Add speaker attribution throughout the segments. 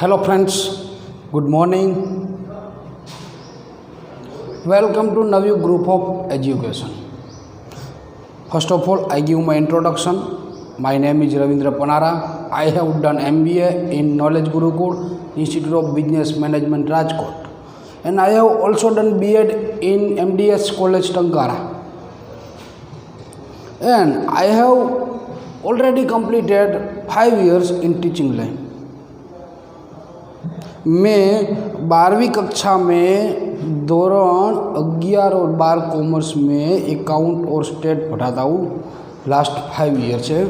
Speaker 1: Hello friends, good morning. Welcome to Navyu Group of Education. First of all, I give my introduction. My name is Ravindra Panara. I have done MBA in Knowledge Gurukul, Institute of Business Management, Rajkot. And I have also done B.Ed in MDS College, Tankara. And I have already completed 5 years in teaching line. मैं 12वीं कक्षा में दौरान 11 और 12 commerce में account और state पढ़ाता हूँ। लास्ट 5 ईयर से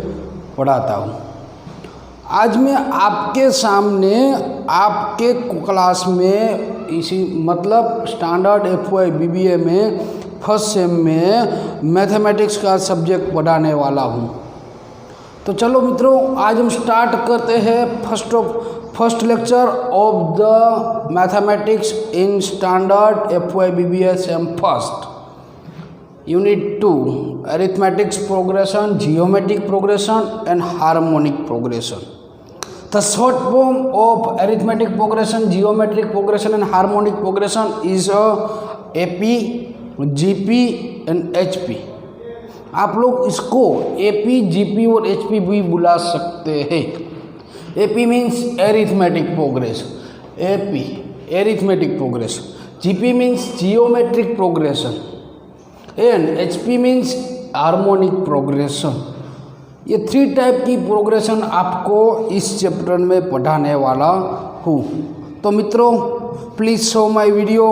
Speaker 1: पढ़ाता हूँ। आज मैं आपके सामने आपके क्लास में इसी मतलब स्टैंडर्ड FY BBA में फर्स्ट सेम में मैथमेटिक्स का सब्जेक्ट पढ़ाने वाला हूँ। तो चलो मित्रों, आज हम स्टार्ट करते हैं first lecture of the mathematics in standard FY BBA same first unit 2 arithmetics progression, geometric progression and harmonic progression. The short form of arithmetic progression, geometric progression and harmonic progression is AP, GP and HP. आप लोग इसको AP, GP और HP भी बुला सकते हैं. AP means arithmetic progression, AP arithmetic progression, GP means geometric progression and HP means harmonic progression. ये 3 type की प्रोग्रेशन आपको इस चैप्टर में पढ़ाने वाला हूँ. तो मित्रों, please show my video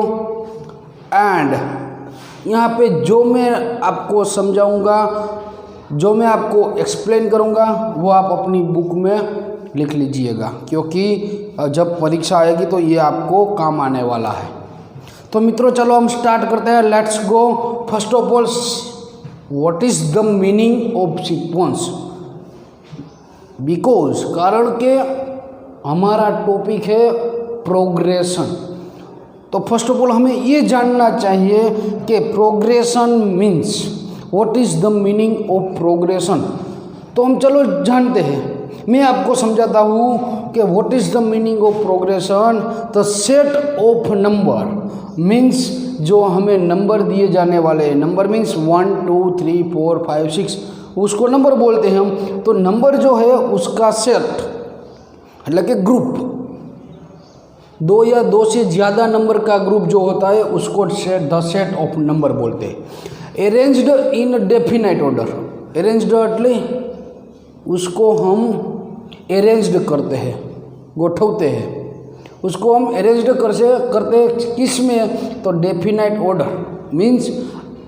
Speaker 1: and यहाँ पे जो मैं आपको समझाऊँगा, जो मैं आपको एक्सप्लेन करूँगा, वो आप अपनी बुक में लिख लीजिएगा, क्योंकि जब परीक्षा आएगी तो ये आपको काम आने वाला है. तो मित्रों चलो हम स्टार्ट करते हैं. Let's go. First of all, what is the meaning of sequence? Because कारण के हमारा टॉपिक है प्रोग्रेशन. तो फर्स्ट ऑफ ऑल हमें ये जानना चाहिए कि progression means what is the meaning of progression. तो हम चलो जानते हैं. मैं आपको समझाता हूँ कि what is the meaning of progression. The set of number means जो हमें नंबर दिए जाने वाले, नंबर मीन्स 1 2 3 4 5 6, उसको नंबर बोलते हैं हम. तो नंबर जो है उसका सेट मतलब कि ग्रुप, 2 या 2 से ज़्यादा नंबर का ग्रुप जो होता है उसको द सेट ऑफ नंबर बोलते हैं. Arranged in definite order, arranged utterly उसको हम अरेंज्ड करते हैं, गोठवते हैं. उसको हम अरेंज्ड करते हैं किस में? तो डेफिनाइट ऑर्डर मीन्स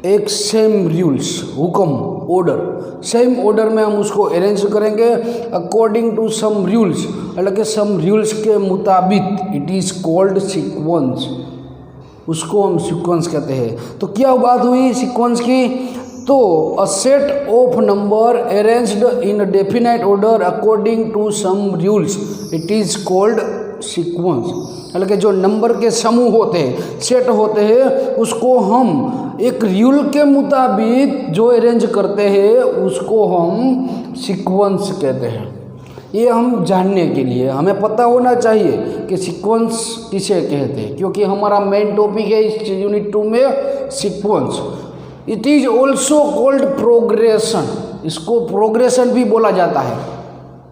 Speaker 1: एक सेम रूल्स, हुक्म, ऑर्डर, सेम ऑर्डर में हम उसको अरेंज करेंगे अकॉर्डिंग टू सम रूल्स, मतलब कि सम रूल्स के मुताबिक. It is called sequence. उसको हम सीक्वेंस कहते हैं. तो क्या बात हुई सीक्वेंस की? तो a set of number arranged in definite order according to some rules, it is called sequence. मतलब कि जो नंबर के समूह होते हैं, सेट होते हैं, उसको हम एक रूल के मुताबिक जो अरेंज करते हैं उसको हम सीक्वेंस कहते हैं. ये हम जानने के लिए हमें पता होना चाहिए कि सीक्वेंस किसे कहते हैं, क्योंकि हमारा मेन टॉपिक है इस यूनिट 2 में sequence. It is also called progression. इसको प्रोग्रेशन भी बोला जाता है.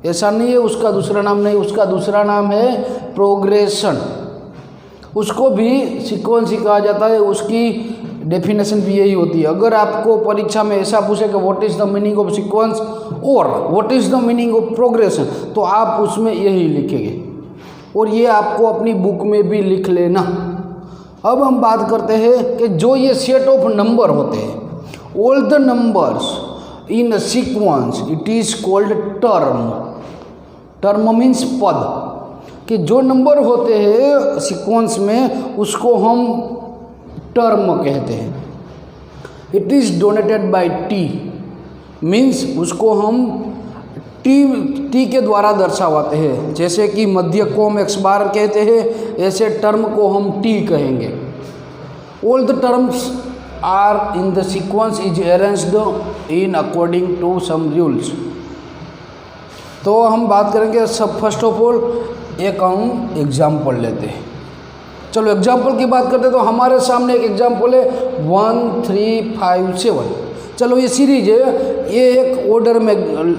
Speaker 1: ऐसा नहीं है उसका दूसरा नाम नहीं, उसका दूसरा नाम है प्रोग्रेशन. उसको भी सीक्वेंस ही कहा जाता है, उसकी डेफिनेशन भी यही होती है। अगर आपको परीक्षा में ऐसा पूछे कि what is the meaning of sequence और what is the meaning of progression, तो आप उसमें यही लिखेंगे और ये आपको अपनी बुक में भी लिख लेना। अब हम बात करते हैं कि जो ये सेट ऑफ नंबर होते हैं, all the numbers in a sequence it is called term. Term means पद, कि जो नंबर होते हैं सीक्वेंस में उसको हम टर्म कहते हैं। It is donated bye T, means उसको हम टी के द्वारा दर्शावाते हैं। जैसे कि मध्य को हम एक्स बार कहते हैं, ऐसे टर्म को हम टी कहेंगे। All the terms are in the sequence is arranged in according to some rules. तो हम बात करेंगे सब फर्स्ट ऑफ ऑल एक हम एग्जाम्पल लेते हैं। चलो एग्जाम्पल की बात करते हैं, तो हमारे सामने एक एग्जाम्पल है 1 3 5 7। चलो ये सीरीज है, ये एक ऑर्डर में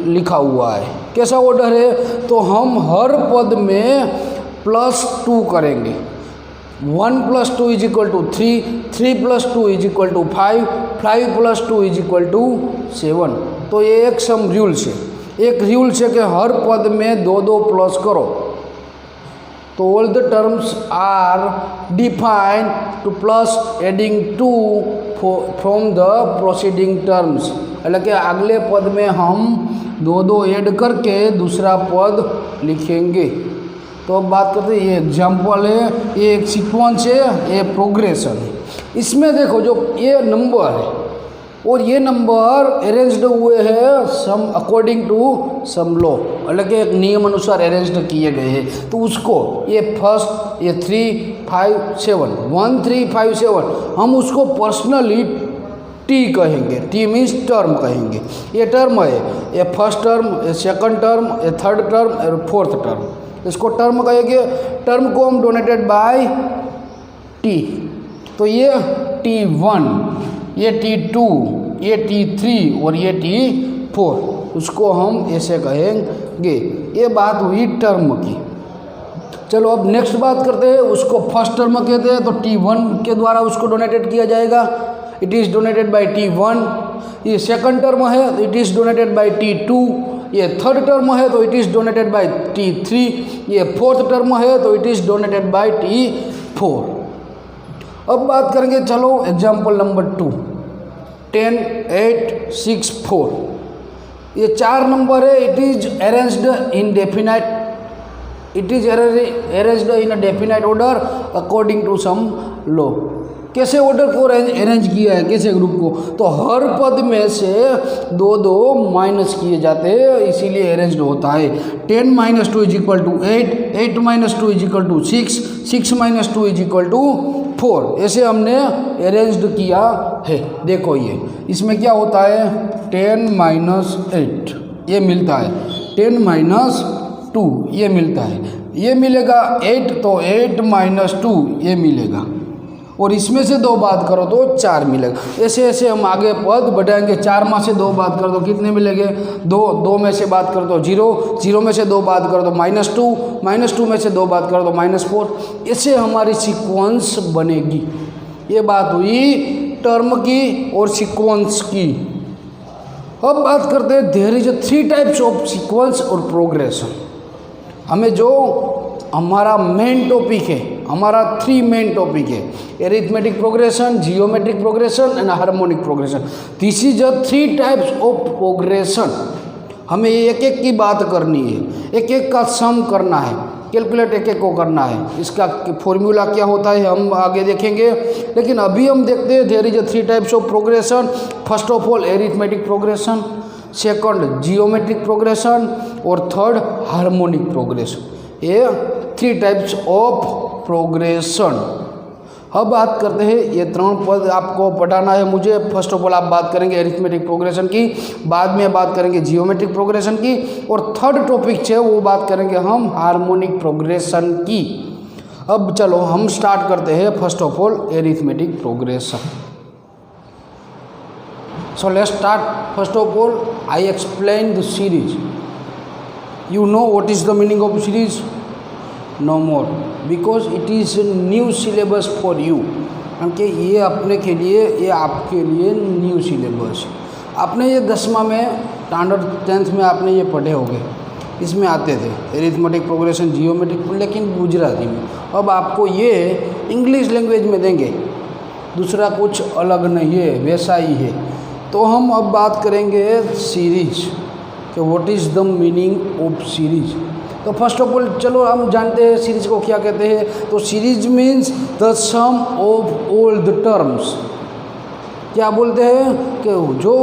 Speaker 1: लिखा हुआ है। कैसा ऑर्डर है, तो हम हर पद में +2 करेंगे। 1 + 2 = 3, 3 + 2 = 5, 5 + 2 = 7। तो ये एक सम रूल्स है, एक रूल्स है कि हर पद में 2 प्लस करो। तो all the terms are defined to plus adding 2 from the proceeding terms, मतलब कि अगले पद में हम 2 ऐड करके दूसरा पद लिखेंगे। तो अब बात करते हैं, ये एग्जाम्पल है, ये एक सीक्वेंस है, ये प्रोग्रेशन है। इसमें देखो जो ये नंबर है और ये नंबर अरेंज्ड हुए हैं सम अकॉर्डिंग टू सम लॉ, मतलब कि एक नियम अनुसार अरेंज्ड किए गए हैं। तो उसको ये फर्स्ट, ये 3 5 7 1 3 5 7 हम उसको पर्सनली टी कहेंगे। टी मीन्स टर्म कहेंगे। ये टर्म है, ये फर्स्ट टर्म, ये सेकंड टर्म, ये थर्ड टर्म और फोर्थ टर्म, इसको टर्म कहेंगे। टर्म को हम डोनेटेड बाय टी। तो ये T1, ये T2, ये T3 और ये T4, उसको हम ऐसे कहेंगे। ये बात हुई टर्म की। चलो अब नेक्स्ट बात करते हैं, उसको फर्स्ट टर्म कहते हैं। तो T1 के द्वारा उसको डोनेटेड किया जाएगा, it is donated bye T1। ये सेकंड टर्म है तो it is donated bye T2। ये थर्ड टर्म है तो it is donated bye T3। ये फोर्थ टर्म है तो it is donated bye T4। अब बात करेंगे, चलो एग्जाम्पल नंबर 2, 10 8 6 4। ये 4 नंबर है, it is arranged in definite, it is arranged in a definite order according to some law. कैसे ऑर्डर को अरेंज किया है, कैसे ग्रुप को, तो हर पद में से 2 माइनस किए जाते हैं, इसीलिए अरेंज्ड होता है। 10 - 2 = 8, 8 - 2 = 6, 6 - 2 = 4। ऐसे हमने अरेंज्ड किया है। देखो ये इसमें क्या होता है, 10 - 8 ये मिलता है, 10 - 2 ये मिलता है, ये मिलेगा 8, तो 8 - 2 ये मिलेगा, और इसमें से 2 बात करो तो 4 मिलेगा। ऐसे ऐसे हम आगे पद बढ़ाएंगे। 4 में से 2 बात करो तो कितने मिलेंगे, 2, 2 में से बात करो तो 0, 0 में से 2 बात करो तो -2, -2 में से 2 बात करो तो -4। ऐसे हमारी सीक्वेंस बनेगी। ये बात हुई टर्म की और सीक्वेंस की। अब बात करते हैं, there is 3 types of sequence और प्रोग्रेशन। हमें जो हमारा मेन टॉपिक है, हमारा 3 मेन टॉपिक है, arithmetic progression, geometric progression and harmonic progression. This is 3 types of progression. हमें एक एक की बात करनी है, एक एक का सम करना है, कैलकुलेट एक एक को करना है। इसका फॉर्मूला क्या होता है हम आगे देखेंगे, लेकिन अभी हम देखते हैं there is 3 types of progression. First of all arithmetic progression, second geometric progression और थर्ड हार्मोनिक प्रोग्रेशन। ये 3 टाइप्स ऑफ प्रोग्रेशन। अब बात करते हैं, ये 3 पद आपको पढ़ाना है मुझे। फर्स्ट ऑफ ऑल आप बात करेंगे एरिथमेटिक प्रोग्रेशन की, बाद में बात करेंगे जियोमेट्रिक प्रोग्रेशन की, और थर्ड टॉपिक है वो बात करेंगे हम हार्मोनिक प्रोग्रेशन की। अब चलो हम स्टार्ट करते हैं first of all arithmetic progression. So let's start. First of all I explain the series. You know what is the meaning of series? No more. Because it is new syllabus for you, क्योंकि ये अपने के लिए, ये आपके लिए new syllabus. आपने ये 10वां में स्टैंडर्ड 10th में आपने ये पढ़े होंगे, इसमें आते थे एरिथमेटिक, प्रोग्रेशन, जियोमेट्रिक, लेकिन गुजराती में। अब आपको ये इंग्लिश लैंग्वेज में देंगे, दूसरा कुछ अलग नहीं है, वैसा ही है। तो हम अब बात करेंगे सीरीज कि what is the meaning of series. तो फर्स्ट ऑफ ऑल चलो हम जानते हैं सीरीज को क्या कहते हैं। तो series means the sum of all the terms. क्या बोलते हैं कि जो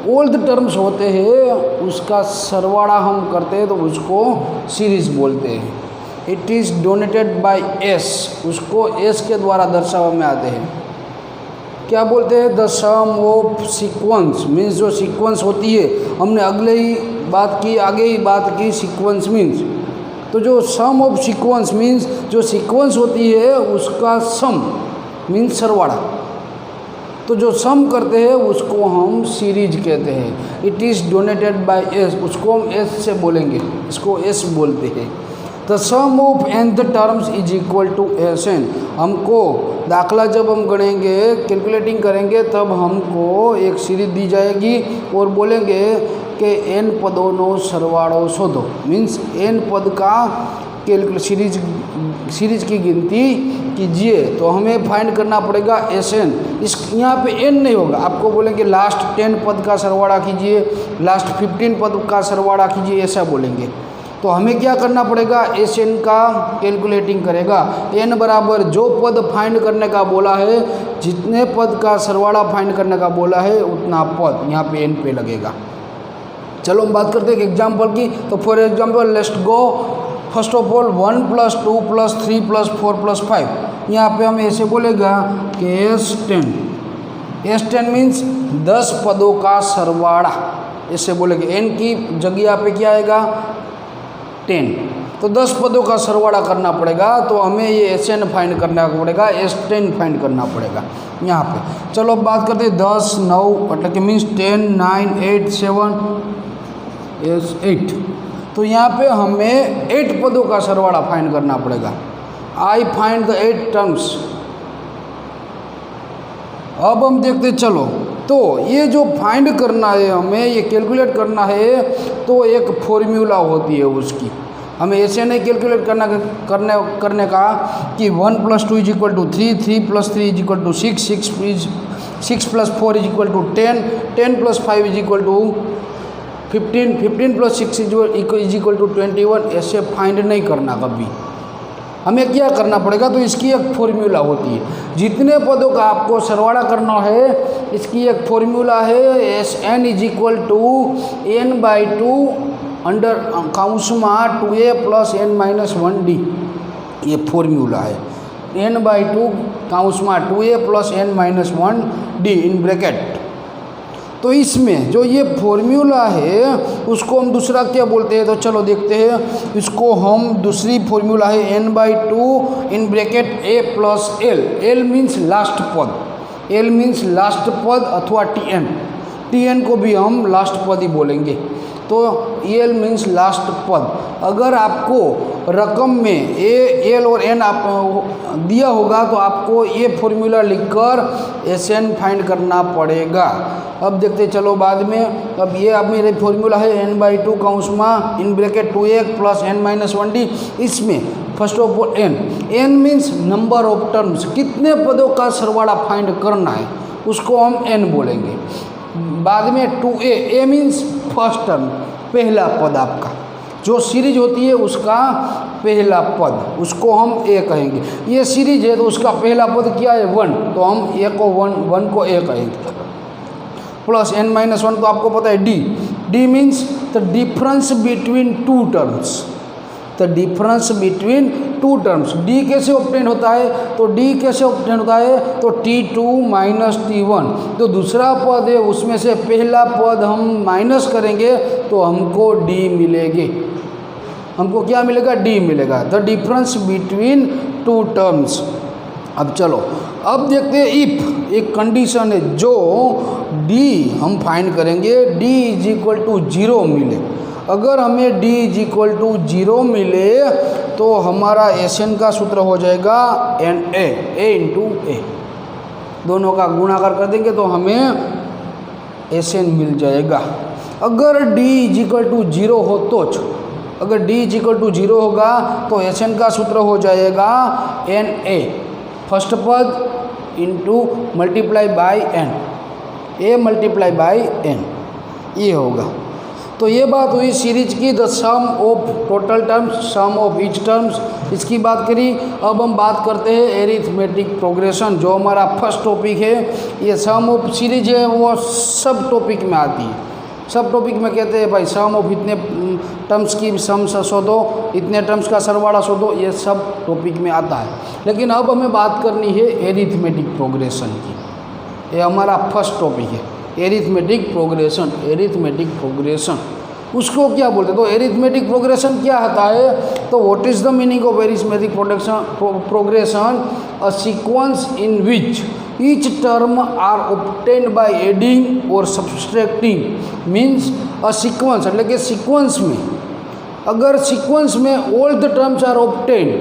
Speaker 1: ओल्ड टर्म्स होते हैं उसका सरवाड़ा हम करते हैं तो उसको सीरीज बोलते हैं। It is donated by S, उसको एस के द्वारा दर्शावा में आते हैं। क्या बोलते हैं? The sum of sequence means जो सीक्वेंस होती है, हमने आगे ही बात की सीक्वेंस मीन्स। तो जो सम ऑफ सीक्वेंस मीन्स जो सीक्वेंस होती है उसका सम मीन्स सरवाड़ा। तो जो सम करते हैं उसको हम सीरीज कहते हैं। It is donated by S, उसको हम एस से बोलेंगे, इसको एस बोलते हैं। The sum of nth terms is equal to S n. हमको दाखला जब हम गणेंगे, कैलकुलेटिंग करेंगे, तब हमको एक सीरीज दी जाएगी और बोलेंगे कि n पदों सरवाड़ो शोधो, मीन्स n पद का सीरीज की गिनती कीजिए। तो हमें फाइंड करना पड़ेगा एस एन। इस यहाँ पे n नहीं होगा, आपको बोलेंगे लास्ट 10 पद का सरवाड़ा कीजिए, लास्ट 15 पद का सरवाड़ा कीजिए, ऐसा बोलेंगे। तो हमें क्या करना पड़ेगा? एस एन का कैलकुलेटिंग करेगा। n बराबर जो पद फाइंड करने का बोला है, जितने पद का सरवाड़ा फाइंड करने का बोला है उतना पद यहाँ पे n पे लगेगा। चलो हम बात करते हैं एक एग्जाम्पल की। तो for example let's go first of all 1 + 2 + 3 + 4 + 5। यहाँ पे हम ऐसे बोलेगा कि S10 मीन्स 10 पदों का सरवाड़ा, ऐसे बोलेंगे। n की जगह पे क्या आएगा? 10। तो 10 पदों का सरवाड़ा करना पड़ेगा, तो हमें ये SN फाइंड करना पड़ेगा, S10 फाइंड करना पड़ेगा यहाँ पे। चलो अब बात करते हैं 10, 9 मतलब कि मीन्स 10, 9, 8, 7, 8। तो यहाँ पे हमें 8 पदों का सरवाड़ा फाइंड करना पड़ेगा। I find the 8 terms. अब हम देखते चलो, तो ये जो फाइंड करना है हमें, ये कैलकुलेट करना है, तो एक फॉर्मूला होती है उसकी। हमें ऐसे नहीं कैलकुलेट करने का कि 1 + 2 = 3, 3 + 3 = 6, 6 + 4 = 10, 10 + 5 = 15, 15 + 6 = 21। ऐसे फाइंड नहीं करना कभी। हमें क्या करना पड़ेगा? तो इसकी एक फॉर्मूला होती है। जितने पदों का आपको सरवाड़ा करना है, इसकी एक फॉर्मूला है Sn = n/2 अंडर काउंस में 2a + n - 1d। ये फॉर्मूला है n/2 काउंस में 2a + n - 1d in bracket. तो इसमें जो ये फॉर्मूला है उसको हम दूसरा क्या बोलते हैं? तो चलो देखते हैं। इसको हम दूसरी फॉर्मूला है n/2 in bracket a + l। l means last पद, l मीन्स लास्ट पद अथवा tn को भी हम लास्ट पद ही बोलेंगे। तो l मीन्स लास्ट पद। अगर आपको रकम में a, l और n आप दिया होगा तो आपको ये फॉर्मूला लिखकर Sn फाइंड करना पड़ेगा। अब देखते चलो बाद में। अब ये अब मेरे फॉर्मूला है n/2 काउंस में in bracket 2a + n - 1d। इसमें first of all n means number of terms, कितने पदों का सरवाड़ा फाइंड करना है उसको हम n बोलेंगे। बाद में 2a, a means first term, पहला पद आपका जो सीरीज होती है उसका पहला पद, उसको हम a कहेंगे। ये सीरीज है तो उसका पहला पद क्या है? 1, तो हम a को 1 को a कहेंगे। प्लस n - 1 तो आपको पता है d means the difference between two terms, the difference between two terms. d कैसे ऑब्टेन होता है? तो d कैसे ऑब्टेन होता है? तो t2 - t1 जो दूसरा पद है उसमें से पहला पद हम माइनस करेंगे तो हमको d मिलेगी। हमको क्या मिलेगा? d मिलेगा। The difference between two terms. अब चलो अब देखते हैं इफ एक कंडीशन है जो d हम फाइंड करेंगे, d = 0 मिले। अगर हमें d इज इक्वल टू 0 मिले तो हमारा Sn का सूत्र हो जाएगा Na, a इंटू ए, दोनों का गुणाकार कर देंगे तो हमें Sn मिल जाएगा। अगर d इज इक्वल टू 0 हो तो अगर d इज इक्वल टू 0 होगा तो Sn का सूत्र हो जाएगा Na, फर्स्ट पद into multiply by n, a multiply by n, ये होगा। तो ये बात हुई सीरीज की the sum of total terms, sum of each terms, इसकी बात करी। अब हम बात करते हैं एरिथमेटिक प्रोग्रेशन, जो हमारा फर्स्ट टॉपिक है। ये सम ऑफ सीरीज है वो सब टॉपिक में आती है। सब टॉपिक में कहते हैं भाई सम ऑफ इतने टर्म्स की सम शोधो, इतने टर्म्स का सरवाड़ा शोधो, ये सब टॉपिक में आता है। लेकिन अब हमें बात करनी है एरिथमेटिक प्रोग्रेशन की। ये हमारा फर्स्ट टॉपिक है, एरिथमेटिक प्रोग्रेशन। एरिथमेटिक प्रोग्रेशन उसको क्या बोलते हैं? तो एरिथमेटिक प्रोग्रेशन क्या होता है? तो what is the meaning of arithmetic progression? A sequence in which each term are obtained by adding और सब्सट्रैक्टिंग। मीन्स अ सीक्वेंस એટલે કે सीक्वेंस में, अगर सीक्वेंस में all the terms are obtained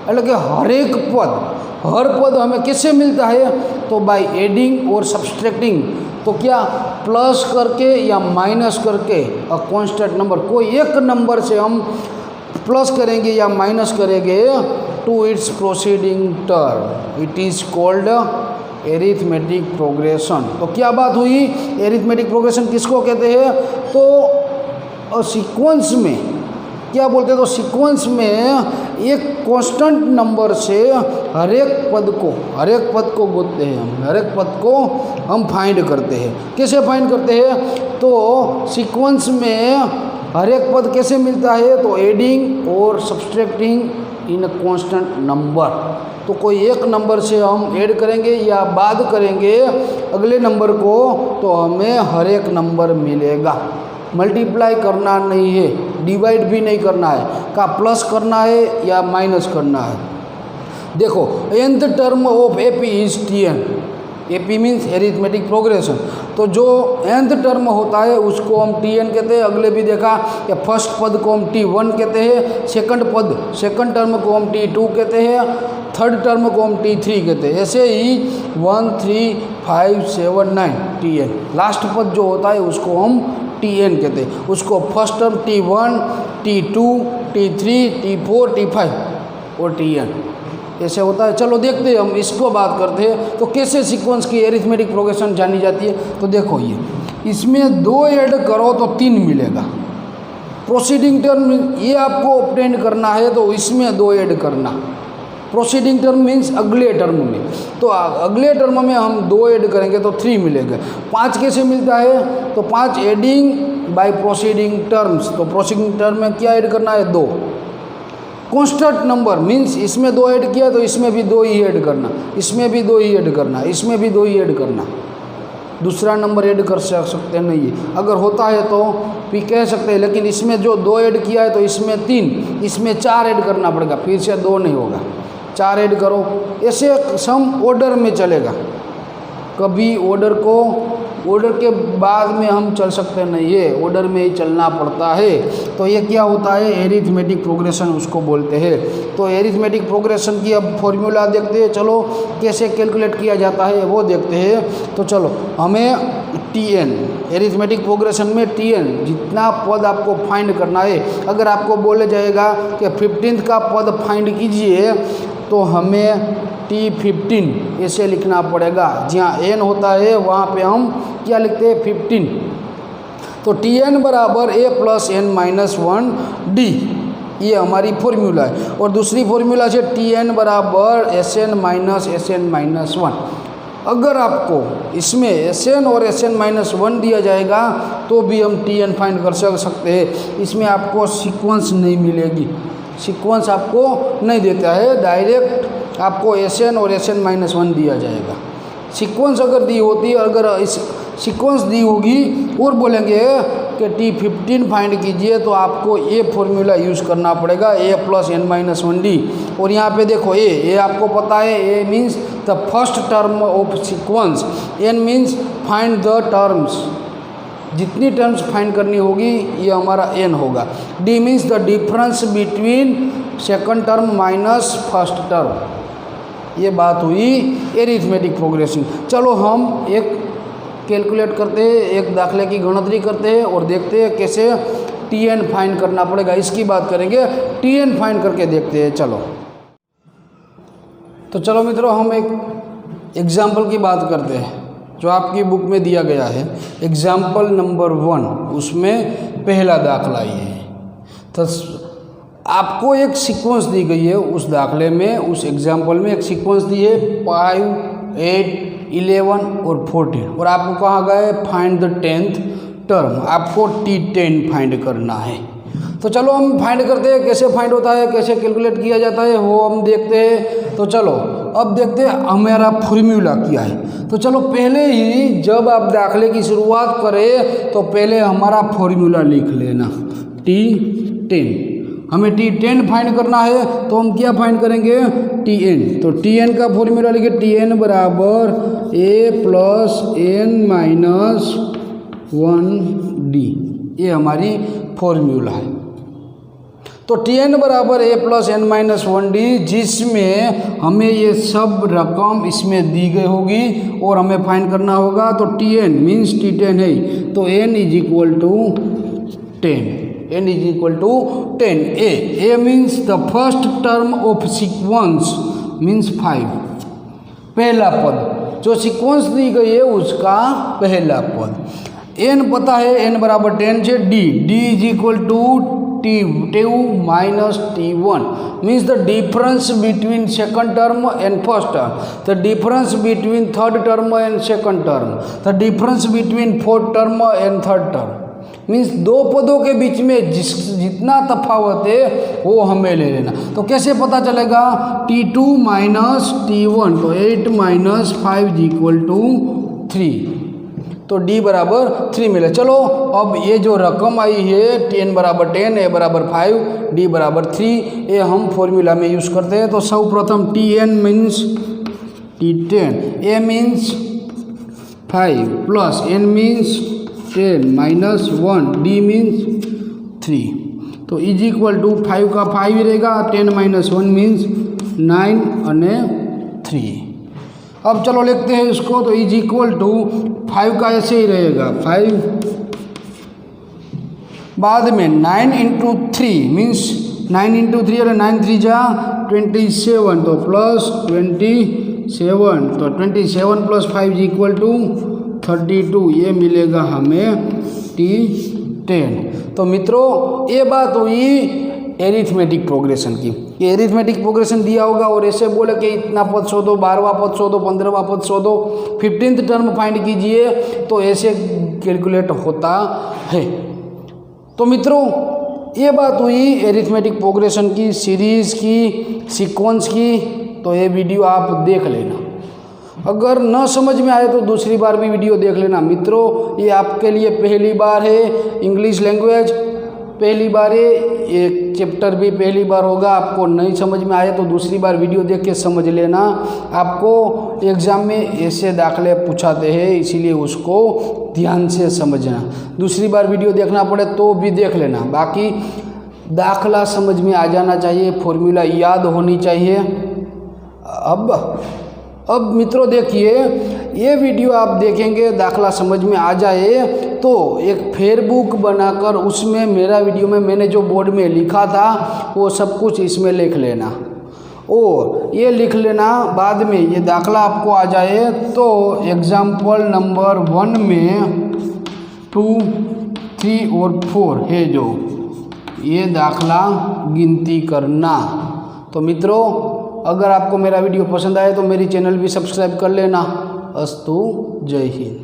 Speaker 1: એટલે કે हर पद हमें कैसे मिलता है? तो बाय एडिंग और सब्सट्रैक्टिंग। तो क्या प्लस करके या माइनस करके अ कांस्टेंट नंबर, कोई एक नंबर से हम प्लस करेंगे या माइनस करेंगे to its proceeding term, it is called arithmetic progression. तो क्या बात हुई? एरिथमेटिक प्रोग्रेशन किसको कहते हैं? तो सीक्वेंस में क्या बोलते हैं? तो सीक्वेंस में एक कांस्टेंट नंबर से हर एक पद को गोतते हैं हम, हर एक पद को हम फाइंड करते हैं। कैसे फाइंड करते हैं? तो सीक्वेंस में हर एक पद कैसे मिलता है? तो एडिंग और subtracting in a constant number. तो कोई एक नंबर से हम ऐड करेंगे या बाद करेंगे अगले नंबर को, तो हमें हर एक नंबर मिलेगा। मल्टीप्लाई करना नहीं है, डिवाइड भी नहीं करना है, का प्लस करना है या माइनस करना है। देखो nth term of AP is Tn, AP means arithmetic progression. तो जो nth टर्म होता है उसको हम Tn कहते हैं। अगले भी देखा कि फर्स्ट पद को हम T1 कहते हैं, सेकंड टर्म को हम T2 कहते हैं, थर्ड टर्म को हम T3 कहते हैं। ऐसे ही 1, 3, 5, 7, 9 Tn, लास्ट पद जो होता है उसको हम Tn कहते हैं। उसको first term T1, T2, T3, T4, T5 और Tn ऐसे होता है। चलो देखते हैं, हम इसको बात करते हैं। तो कैसे सीक्वेंस की एरिथमेटिक प्रोग्रेशन जानी जाती है? तो देखो ये इसमें 2 ऐड करो तो 3 मिलेगा। प्रोसीडिंग टर्म ये आपको ऑब्टेन करना है तो इसमें 2 ऐड करना। प्रोसीडिंग टर्म मीन्स अगले टर्म में, तो अगले टर्म में हम 2 ऐड करेंगे तो 3 मिलेगा। 5 कैसे मिलता है? तो 5 एडिंग बाय प्रोसीडिंग टर्म्स। तो प्रोसीडिंग टर्म में क्या ऐड करना है? 2। कांस्टेंट नंबर मीन्स इसमें 2 ऐड किया तो इसमें भी 2 ही ऐड करना, इसमें भी 2 ही ऐड करना, इसमें भी 2 ही ऐड करना। दूसरा नंबर ऐड कर सकते नहीं है, अगर होता है तो भी कह सकते हैं, लेकिन इसमें जो 2 ऐड किया है तो इसमें 3, इसमें 4 ऐड करना पड़ेगा, फिर से 2 नहीं होगा, 4 ऐड करो। ऐसे सम ऑर्डर में चलेगा, कभी ऑर्डर के बाद में हम चल सकते नहीं है, ऑर्डर में ही चलना पड़ता है। तो ये क्या होता है? एरिथमेटिक प्रोग्रेशन उसको बोलते हैं। तो एरिथमेटिक प्रोग्रेशन की अब फॉर्मूला देखते हैं। चलो कैसे कैलकुलेट किया जाता है वो देखते हैं। तो चलो हमें Tn, एरिथमेटिक प्रोग्रेशन में Tn जितना पद आपको फाइंड करना है, अगर आपको बोले जाएगा कि 15th का पद फाइंड कीजिए तो हमें T15 ऐसे लिखना पड़ेगा। जहाँ n होता है वहाँ पे हम क्या लिखते हैं? 15। तो Tn बराबर a plus n minus 1 d, ये हमारी फॉर्मूला है। और दूसरी फॉर्मूला से Tn बराबर Sn माइनस Sn माइनस 1। अगर आपको इसमें Sn और Sn माइनस 1 दिया जाएगा तो भी हम Tn फाइंड कर सकते हैं। इसमें आपको सीक्वेंस नहीं मिलेगी, सीक्वेंस आपको नहीं देता है, डायरेक्ट आपको Sn और Sn माइनस 1 दिया जाएगा। सीक्वेंस अगर दी होती है, अगर इस सीक्वेंस दी होगी और बोलेंगे कि T15 फाइंड कीजिए तो आपको ये फॉर्मूला यूज़ करना पड़ेगा, a plus n minus 1d। और यहाँ पे देखो a आपको पता है, a means the first term of sequence, n means find the terms, जितनी टर्म्स फाइंड करनी होगी ये हमारा n होगा। d means the difference between second term minus first term. ये बात हुई एरिथमेटिक प्रोग्रेशन। चलो हम एक कैलकुलेट करते हैं, एक दाखले की गणतरी करते हैं और देखते हैं कैसे tn फाइंड करना पड़ेगा। इसकी बात करेंगे, tn फाइंड करके देखते हैं। चलो तो चलो मित्रों, हम एक एग्जाम्पल की बात करते हैं जो आपकी बुक में दिया गया है। एग्जाम्पल नंबर 1, उसमें पहला दाखला ये है। तो आपको एक सीक्वेंस दी गई है उस दाखले में, उस एग्जाम्पल में एक सीक्वेंस दी है 5, 8, 11 और 14 और आपको कहा गया है फाइंड द 10th टर्म। आपको t10 फाइंड करना है। तो चलो हम फाइंड करते हैं, कैसे फाइंड होता है, कैसे कैलकुलेट किया जाता है वो हम देखते हैं। तो चलो अब देखते हैं हमारा फॉर्मूला क्या है। तो चलो पहले ही जब आप दाखले की शुरुआत करें तो पहले हमारा फॉर्मूला लिख लेना t10। हमें t10 फाइंड करना है तो हम क्या फाइंड करेंगे, tn। तो tn का फॉर्मूला लिखे, tn बराबर a plus n minus 1d। ये हमारी फॉर्मूला है। तो tn बराबर a plus n minus 1d, जिसमें हमें ये सब रकम इसमें दी गई होगी और हमें फाइंड करना होगा। तो tn मीन्स t10 है, तो n is equal to 10। n is equal to 10। a means the first term of sequence means 5, पहला पद जो सीक्वेंस दी गई है उसका पहला पद। n पता है, n बराबर 10 से d is equal to t2 minus t1 means the difference between second term and first term, the difference between third term and second term, the difference between fourth term and third term. Means दो पदों के बीच में जितना तफावत है वो हमें ले लेना। तो कैसे पता चलेगा, t2 माइनस t1, तो 8 माइनस 5 इक्वल टू 3, तो d बराबर 3 मिले। चलो अब ये जो रकम आई है tn बराबर 10, a बराबर 5, d बराबर 3, ये हम फॉर्मूला में यूज़ करते हैं। तो सर्वप्रथम tn means t10, a means 5 plus n means 10 minus 1, d means 3, तो इज इक्वल टू 5 का 5 ही रहेगा, 10 माइनस 1 मीन्स 9 અને 3। अब चलो लिखते हैं इसको। तो इज इक्वल टू 5 का ऐसे ही रहेगा 5, बाद में 9 इंटू 3 मीन्स 9 इंटू 3 अरे 9 3 जा 27, तो प्लस 27, तो 27 प्लस 5 इक्वल टू 32, ये मिलेगा हमें t10। तो मित्रों ये बात हुई एरिथमेटिक प्रोग्रेशन की। ये एरिथमेटिक प्रोग्रेशन दिया होगा और ऐसे बोले कि इतना पद शोधो, 12वां पद शोधो, 15वां पद शोधो, 15th टर्म फाइंड कीजिए, तो ऐसे कैलकुलेट होता है। तो मित्रों ये बात हुई एरिथमेटिक प्रोग्रेशन की, सीरीज़ की, सीक्वेंस की। तो ये वीडियो आप देख लेना, अगर न समझ में आए तो दूसरी बार भी वीडियो देख लेना। मित्रों ये आपके लिए पहली बार है, इंग्लिश लैंग्वेज पहली बार है, एक चैप्टर भी पहली बार होगा। आपको नहीं समझ में आए तो दूसरी बार वीडियो देख के समझ लेना। आपको एग्ज़ाम में ऐसे दाखले पूछाते हैं, इसीलिए उसको ध्यान से समझना। दूसरी बार वीडियो देखना पड़े तो भी देख लेना, बाकी दाखला समझ में आ जाना चाहिए, फॉर्मूला याद होनी चाहिए। अब मित्रों देखिए, ये वीडियो आप देखेंगे, दाखला समझ में आ जाए तो एक फेयरबुक बनाकर उसमें मेरा वीडियो में मैंने जो बोर्ड में लिखा था वो सब कुछ इसमें लिख लेना, और ये लिख लेना। बाद में ये दाखला आपको आ जाए तो एग्जाम्पल नंबर 1 में 2, 3 और 4 है जो, ये दाखला गिनती करना। तो मित्रों अगर आपको मेरा वीडियो पसंद आए तो मेरी चैनल भी सब्सक्राइब कर लेना। अस्तु, जय हिंद।